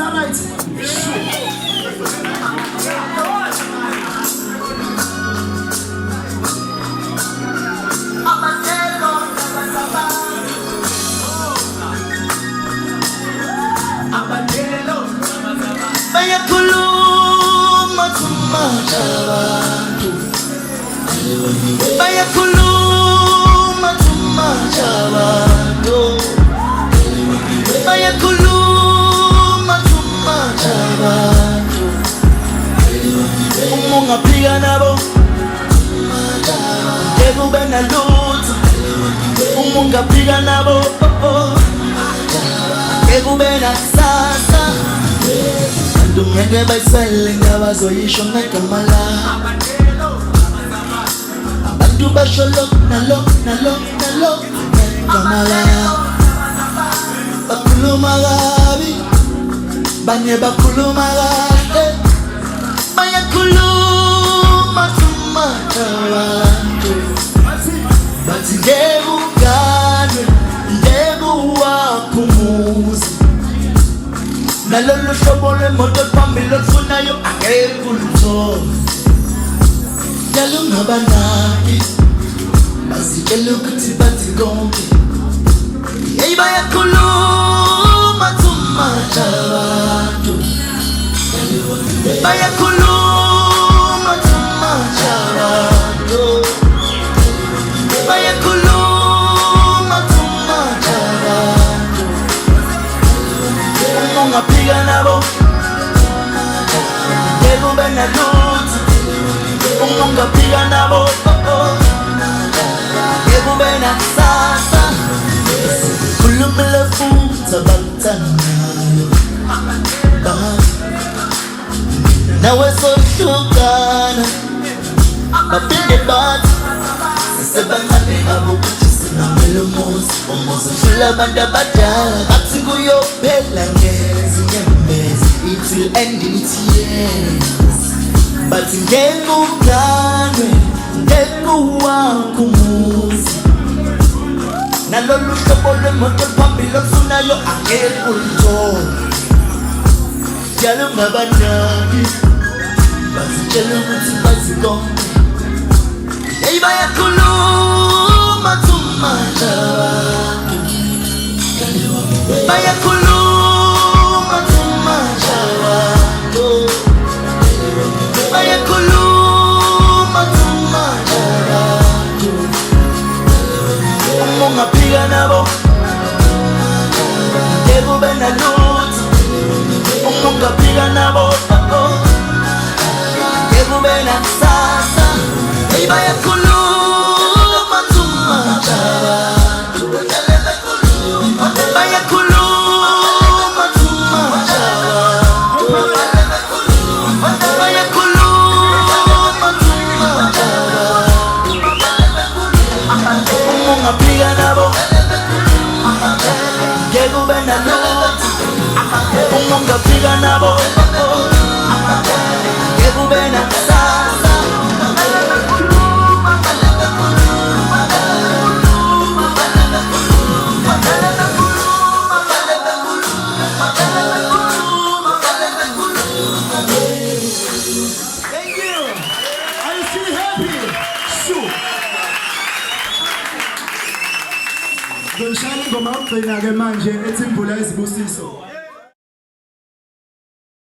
alright. Bayakhuluma tumacha abantu, bayakhuluma tumacha abantu, bayakhuluma tumacha abantu. Uma ungaphika nabo kube nalutho, uma ungaphika nabo kube nakusasa. Bantu ngeke bayiswele ngabazoyisho ngegama lakho. Abantu basho lokhu nalokhu nalokhu nalokhu ngegama lakho. Bakhuluma kabi, banye bakhuluma kahle, bayakhuluma tumacha abantu, bathi ngeke uganwe, ngeke uwaphumuze. Nalolu hlobo lwemoto phambili olufunayo angeke ulithole. Njalo ungabanaki bazitshela ukuthi bathi konke. Hey, bayakhuluma tumacha abantu, bayakhuluma tumacha abantu, bayakhuluma tumacha abantu. Uma ungaphika nabo kube nalutho, uma ungaphika nabo kube nakusasa. Khulumela futhi abakuthandayo, nawe sohlukana baphinde bathi sisebancane abo ukuthi sinamele umuzi. Umuzi ufuna abantu abadala bathi kuyophela ngezinyembezi, it will end in tears. Bathi ngeke uganwe, ngeke uwakhe umuzi. Nalolu hlobo lwemoto phambili olufunayo angeke ulithole. Njalo ungabanaki bazitshela ukuthi bathi konke. Hey, bayakhuluma tumacha abantu, bayakhuluma tumacha abantu, bayakhuluma tumacha abantu. Uma ungaphika nabo kube nalutho, uma ungaphika nabo kube nakusasa. Hey, bayakhuluma tumacha abantu, bayakhuluma tumacha abantu, bayakhuluma tumacha abantu. Uma ungaphika nabo kube nalutho, uma ungaphika nabo kube nakusasa. Thank you. Are you still happy? Sure. Ngishaya ingoma yokugcina ke manje ethi imvula yezibusiso.